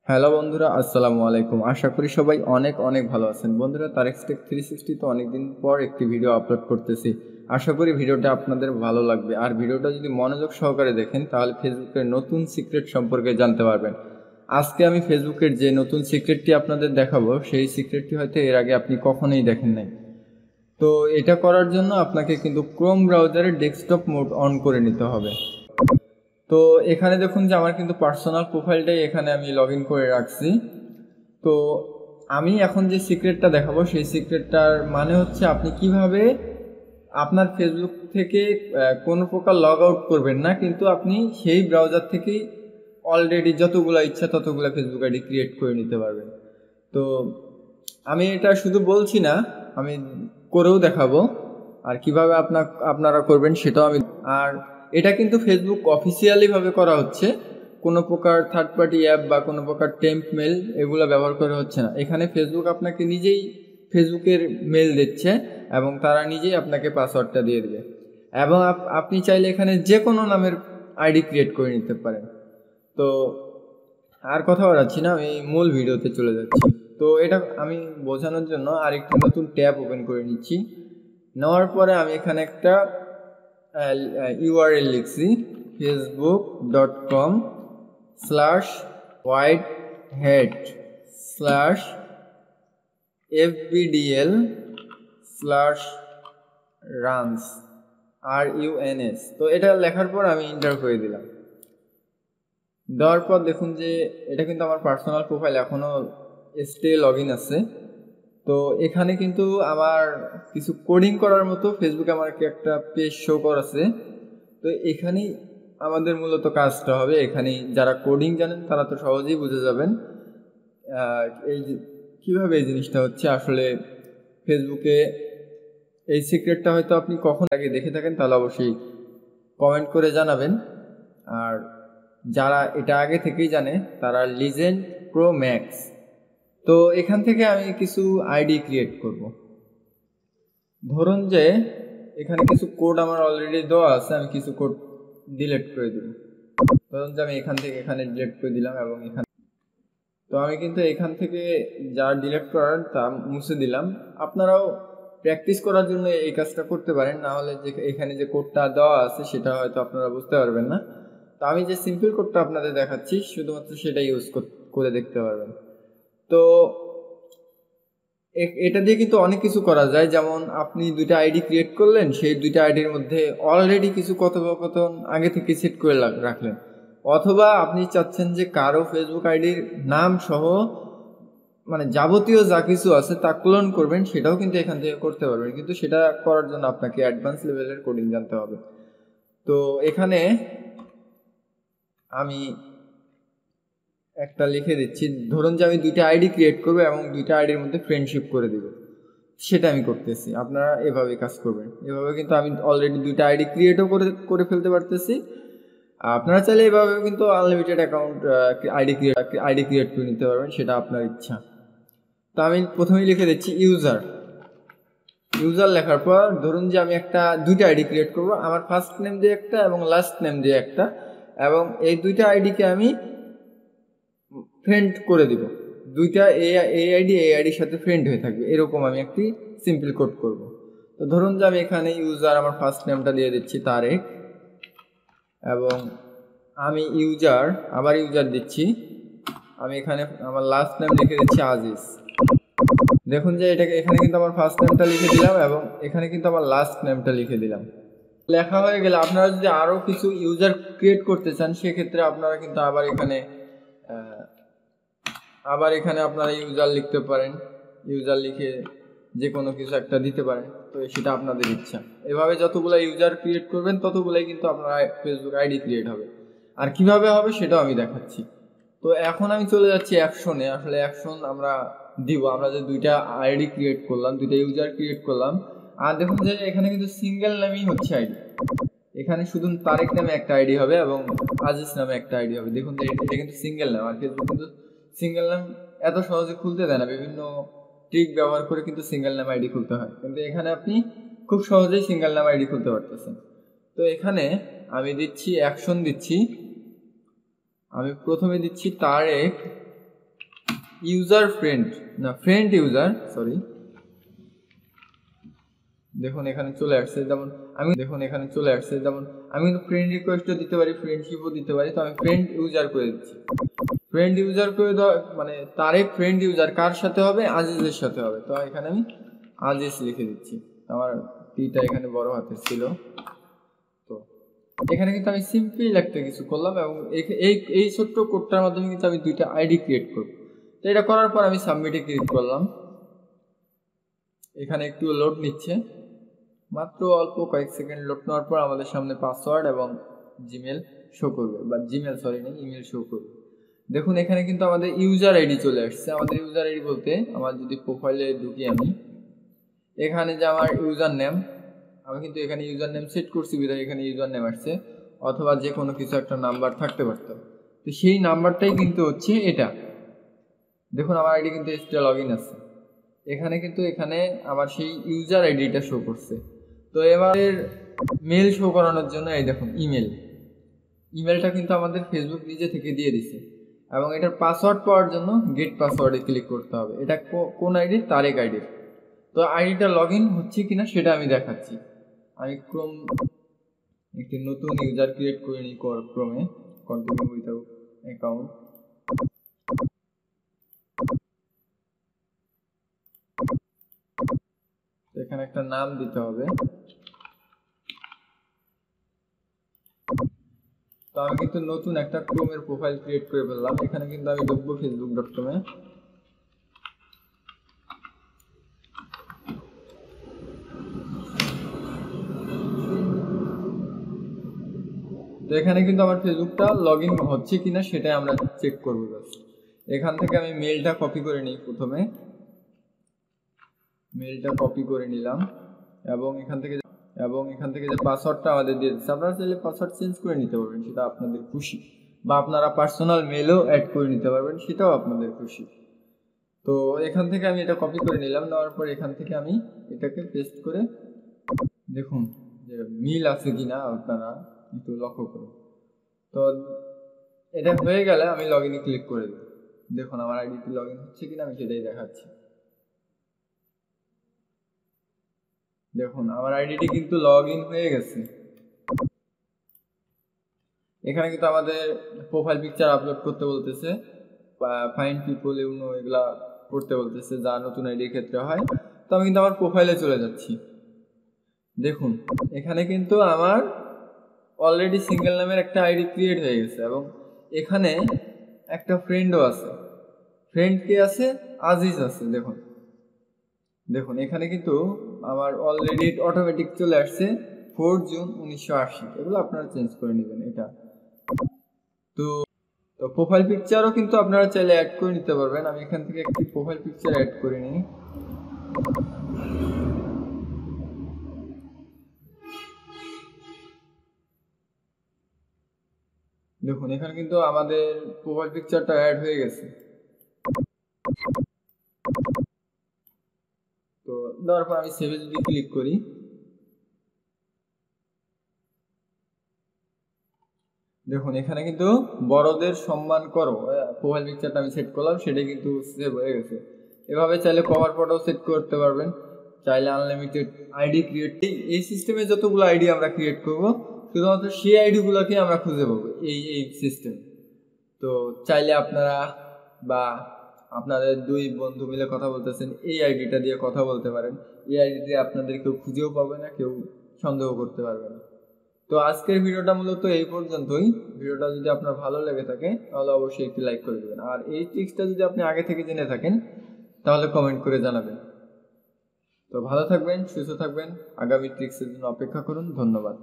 Hello বন্ধুরা, আসসালামু আলাইকুম। আশা করি সবাই অনেক অনেক ভালো আছেন। বন্ধুরা, তারেক্স টেক 360 তো অনেকদিন পর একটি ভিডিও আপলোড করতেছি। আশা করি ভিডিওটা আপনাদের ভালো লাগবে। আর ভিডিওটা যদি মনোযোগ সহকারে দেখেন তাহলে ফেসবুকের নতুন সিক্রেট সম্পর্কে জানতে পারবেন। আজকে আমি ফেসবুকের যে নতুন সিক্রেটটি আপনাদের দেখাবো, সেই সিক্রেটটি হয়তো এর আগে আপনি কখনোই দেখেন নাই। তো এটা করার জন্য আপনাকে কিন্তু ক্রোম ব্রাউজারের ডেস্কটপ মোড অন করে নিতে হবে। তো এখানে দেখুন যে আমার কিন্তু পার্সোনাল প্রোফাইলটাই এখানে আমি লগ ইন করে রাখছি। তো আমি এখন যে সিক্রেটটা দেখাবো সেই সিক্রেটটার মানে হচ্ছে আপনি কিভাবে আপনার ফেসবুক থেকে কোনো প্রকার লগ আউট করবেন না, কিন্তু আপনি সেই ব্রাউজার থেকেই অলরেডি যতগুলো ইচ্ছা ততগুলো ফেসবুক আইডি ক্রিয়েট করে নিতে পারবেন। তো আমি এটা শুধু বলছি না, আমি করেও দেখাবো। আর কিভাবে আপনারা করবেন সেটাও আমি। আর এটা কিন্তু ফেসবুক অফিসিয়ালিভাবে করা হচ্ছে, কোনো প্রকার থার্ড পার্টি অ্যাপ বা কোনো প্রকার টেম্প মেল এগুলো ব্যবহার করা হচ্ছে না। এখানে ফেসবুক আপনাকে নিজেই ফেসবুকের মেল দিচ্ছে এবং তারা নিজেই আপনাকে পাসওয়ার্ডটা দিয়ে দেবে। এবং আপনি চাইলে এখানে যে কোনো নামের আইডি ক্রিয়েট করে নিতে পারেন। তো আর কথা বাড়াচ্ছি না, আমি মূল ভিডিওতে চলে যাচ্ছি। তো এটা আমি বোঝানোর জন্য আরেকটি নতুন ট্যাব ওপেন করে নিচ্ছি। নেওয়ার পরে আমি এখানে একটা ইউআরএল লিখছি, facebook.com/whitehead/fbdl/runs RUNS। তো এটা লেখার পর আমি এন্টার করে দিলাম। দেওয়ার পর দেখুন যে এটা কিন্তু আমার পার্সোনাল প্রোফাইল এখনও স্টে লগ ইন আছে। তো এখানে কিন্তু আমার কিছু কোডিং করার মতো ফেসবুকে আমাকে একটা পেজ শো করাছে। তো এখানেই আমাদের মূলত কাজটা হবে। এখানে যারা কোডিং জানেন তারা তো সহজেই বুঝে যাবেন এই যে কীভাবে এই জিনিসটা হচ্ছে। আসলে ফেসবুকে এই সিক্রেটটা হয়তো আপনি কখন আগে দেখে থাকেন তাহলে অবশ্যই কমেন্ট করে জানাবেন। আর যারা এটা আগে থেকেই জানে তারা লিজেন্ড প্রো ম্যাক্স। তো এখান থেকে আমি কিছু আইডি ক্রিয়েট করব। ধরুন যে এখানে কিছু কোড আমার অলরেডি দেওয়া আছে, আমি কিছু কোড ডিলিট করে দেব। ধরুন যে আমি এখান থেকে এখানে ডিলিট করে দিলাম এবং এখানে তো আমি কিন্তু এখান থেকে যা ডিলিট করার তা মুছে দিলাম। আপনারাও প্র্যাকটিস করার জন্য এই কাজটা করতে পারেন, না হলে যে এখানে যে কোডটা দেওয়া আছে সেটা হয়তো আপনারা বুঝতে পারবেন না। তো আমি যে সিম্পল কোডটা আপনাদের দেখাচ্ছি শুধুমাত্র সেটা ইউজ করে দেখতে পারবেন। তো এটা দিয়ে কিন্তু অনেক কিছু করা যায়। যেমন আপনি দুইটা আইডি ক্রিয়েট করলেন, সেই দুইটা আইডির মধ্যে অলরেডি কিছু কথোপকথন আগে থেকে সেট করে রাখলেন, অথবা আপনি চাচ্ছেন যে কারো ফেসবুক আইডির নাম সহ মানে যাবতীয় যা কিছু আছে তা ক্লোন করবেন, সেটাও কিন্তু এখান থেকে করতে পারবেন। কিন্তু সেটা করার জন্য আপনাকে অ্যাডভান্স লেভেলের কোডিং জানতে হবে। তো এখানে আমি একটা লিখে দিচ্ছি। ধরুন যে আমি দুইটা আইডি ক্রিয়েট করবো এবং দুইটা আইডির মধ্যে ফ্রেন্ডশিপ করে দিব, সেটা আমি করতেছি। আপনারা এভাবে কাজ করবেন। এভাবে কিন্তু আমি অলরেডি দুইটা আইডি ক্রিয়েটও করে ফেলতে পারতেছি। আপনারা চাইলে এভাবে কিন্তু আনলিমিটেড অ্যাকাউন্ট আইডি ক্রিয়েট করে নিতে পারবেন, সেটা আপনার ইচ্ছা। তো আমি প্রথমেই লিখে দিচ্ছি ইউজার লেখার পর ধরুন যে আমি দুইটা আইডি ক্রিয়েট করব, আমার ফার্স্ট নেম দিয়ে একটা এবং লাস্ট নেম দিয়ে একটা, এবং এই দুইটা আইডিকে আমি ফ্রেন্ড করে দিব। দুইটা এই আইডির সাথে ফ্রেন্ড হয়ে থাকবে, এরকম আমি একটি সিম্পল কোড করব। তো ধরুন যে আমি এখানে আমার ফার্স্ট নেমটা দিয়ে দিচ্ছি তারেক, এবং আমি ইউজার দিচ্ছি। আমি এখানে আমার লাস্ট নেম লিখে দিচ্ছি আজিজ। দেখুন যে এখানে কিন্তু আমার ফার্স্ট নেমটা লিখে দিলাম এবং এখানে কিন্তু আমার লাস্ট নেমটা লিখে দিলাম। লেখা হয়ে গেলে আপনারা যদি আরও কিছু ইউজার ক্রিয়েট করতে চান সেক্ষেত্রে আপনারা কিন্তু আবার এখানে আপনারা ইউজার লিখতে পারেন। ইউজার লিখে যে কোনো কিছু একটা দিতে পারেন, তো সেটা আপনাদের ইচ্ছা। এভাবে যতগুলো ইউজার ক্রিয়েট করবেন ততগুলোই কিন্তু আপনার ফেসবুক আইডি ক্রিয়েট হবে। আর কিভাবে হবে সেটাও আমি দেখাচ্ছি। তো এখন আমি চলে যাচ্ছি অ্যাকশনে। আসলে অ্যাকশন আমরা দিব। আমরা যে দুইটা আইডি ক্রিয়েট করলাম, দুইটা ইউজার ক্রিয়েট করলাম, আর দেখুন যে এখানে কিন্তু সিঙ্গেল নামই হচ্ছে আইডি। এখানে শুধু তারেক নামে একটা আইডি হবে এবং আজিজ নামে একটা আইডি হবে। দেখুন যে এটা কিন্তু সিঙ্গেল নাম। আর ফেসবুক কিন্তু সিঙ্গেল নাম এত সহজে খুলতে দেয় না, বিভিন্ন ট্রিক ব্যবহার করে কিন্তু সিঙ্গেল নাম আইডি খুলতে হয়, কিন্তু এখানে আপনি খুব সহজেই সিঙ্গেল নাম আইডি খুলতে পারতেছেন। তো এখানে আমি দিচ্ছি অ্যাকশন দিচ্ছি। আমি প্রথমে দিচ্ছি তারেক ইউজার ফ্রেন্ড না ফ্রেন্ড ইউজার সরি, দেখুন এখানে চলে আসছে। যেমন আমি কিন্তু ফ্রেন্ড রিকোয়েস্টও দিতে পারি, ফ্রেন্ডশিপও দিতে পারি। তো আমি ফ্রেন্ড ইউজার করে দিচ্ছি। ফ্রেন্ড ইউজার করে দেওয়া মানে তারেক ফ্রেন্ড ইউজার কার সাথে হবে? আজিজের সাথে হবে। তো এখানে আমি আজিজ লিখে দিচ্ছি। আমার টিটা এখানে বড় হাতের ছিল। তো এখানে কিন্তু আমি সিম্পল একটা কিছু করলাম এবং এই ছোট্ট কোডটার মাধ্যমে কিন্তু আমি 2টা আইডি ক্রিয়েট করব। তো এটা করার পর আমি সাবমিটে ক্লিক করলাম। এখানে একটু লোড নিচ্ছে, মাত্র অল্প কয়েক সেকেন্ড লোড নেওয়ার পর আমাদের সামনে পাসওয়ার্ড এবং জিমেল শো করবে, বা জিমেল সরি না ইমেল শো করবে। দেখুন এখানে কিন্তু আমাদের ইউজার আইডি চলে আসছে। আমাদের ইউজার আইডি বলতে আমার যদি প্রোফাইলে ঢুকি আমি, এখানে যে আমার ইউজার নেম, আমি কিন্তু এখানে ইউজার নেম সেট করছি বিধায় এখানে ইউজার নেম আসছে, অথবা যে কোনো কিছু একটা নাম্বার থাকতে পারতো। তো সেই নাম্বারটাই কিন্তু হচ্ছে এটা। দেখুন আমার আইডি কিন্তু এক্সট্রা লগ ইন আছে এখানে, কিন্তু এখানে আমার সেই ইউজার আইডিটা শো করছে। তো এবার মেল শো করানোর জন্য এই দেখুন ইমেলটা কিন্তু আমাদের ফেসবুক নিজে থেকে দিয়ে দিছে, এবং এটার পাসওয়ার্ড পাওয়ার জন্য গেট পাসওয়ার্ডে ক্লিক করতে হবে। এটা কোন আইডি? তারেক আইডির। তো আইডিটা লগ ইন হচ্ছে কিনা সেটা আমি দেখাচ্ছি। আমি একটি নতুন ইউজার ক্রিয়েট করে নিই ক্রমে, কন্টিনিউ উইথাউট অ্যাকাউন্ট। এখানে একটা নাম দিতে হবে। তো আমি কিন্তু নতুন একটা ক্রোমের প্রোফাইল ক্রিয়েট করে ফেললাম। এখানে কিন্তু আমি ঢুকবো facebook.com-এ। তো এখানে কিন্তু আমার ফেসবুকটা লগ ইন হচ্ছে কিনা সেটাই আমরা চেক করবো জাস্ট। এখান থেকে আমি মেলটা কপি করে নিই। প্রথমে মেলটা কপি করে নিলাম, এবং এখান থেকে যে পাসওয়ার্ডটা আমাদের দিয়ে দিচ্ছে, আপনারা চাইলে পাসওয়ার্ড চেঞ্জ করে নিতে পারবেন, সেটা আপনাদের খুশি, বা আপনারা পার্সোনাল মেলও অ্যাড করে নিতে পারবেন, সেটাও আপনাদের খুশি। তো এখান থেকে আমি এটা কপি করে নিলাম। নেওয়ার পর এখান থেকে আমি এটাকে পেস্ট করে, দেখুন যে মিল আছে কিনা আপনারা একটু লক্ষ্য করুন। তো এটা হয়ে গেলে আমি লগ ইনে ক্লিক করে দেব। দেখুন আমার আইডিটি লগ ইন হচ্ছে কিনা আমি সেটাই দেখাচ্ছি। দেখুন আমার আইডিটি কিন্তু লগ ইন হয়ে গেছে। এখানে কিন্তু আমাদের প্রোফাইল পিকচার আপলোড করতে বলতেছে, ফাইন্ড পিপল ইউনো এগুলা করতে বলতেছে, যা নতুন আইডির ক্ষেত্রে হয়। তো আমি কিন্তু আমার প্রোফাইলে চলে যাচ্ছি। দেখুন এখানে কিন্তু আমার অলরেডি সিঙ্গেল নামের একটা আইডি ক্রিয়েট হয়ে গেছে, এবং এখানে একটা ফ্রেন্ডও আছে। ফ্রেন্ড কে আছে? আজিজ আছে। দেখুন এখানে কিন্তু আমার অলরেডি অটোমেটিক চলে আসছে 4 জুন 1980। এগুলো আপনারা চেঞ্জ করে নেবেন এটা। তো প্রোফাইল পিকচারও কিন্তু আপনারা চাইলে অ্যাড করে নিতে পারবেন। আমি এখান থেকে একটি প্রোফাইল পিকচার অ্যাড করে নিই। দেখুন এখানে কিন্তু আমাদের প্রোফাইল পিকচারটা অ্যাড হয়ে গেছে। তো দেওয়ার পর আমি সেভে যদি ক্লিক করি, দেখুন এখানে কিন্তু বড়দের সম্মান করো প্রোফাইল পিকচারটা আমি সেট করলাম, সেটা কিন্তু সেভ হয়ে গেছে। এভাবে চাইলে কভার ফটো সেট করতে পারবেন, চাইলে আনলিমিটেড আইডি ক্রিয়েট। এই সিস্টেমে যতগুলো আইডি আমরা ক্রিয়েট করব, শুধুমাত্র সেই আইডিগুলোকে আমরা খুঁজে পাবো এই সিস্টেম। তো চাইলে আপনারা বা আপনাদের 2 বন্ধু মিলে কথা বলতেছেন, এই আইডিটা দিয়ে কথা বলতে পারেন। এই আইডি দিয়ে আপনাদের কেউ খুঁজেও পাবে না, কেউ সন্দেহ করতে পারবে না। তো আজকের ভিডিওটা মূলত এই পর্যন্তই। ভিডিওটা যদি আপনার ভালো লেগে থাকে তাহলে অবশ্যই একটি লাইক করে দেবেন, আর এই ট্রিক্সটা যদি আপনি আগে থেকে জেনে থাকেন তাহলে কমেন্ট করে জানাবেন। তো ভালো থাকবেন, সুস্থ থাকবেন, আগামী ট্রিক্সের জন্য অপেক্ষা করুন। ধন্যবাদ।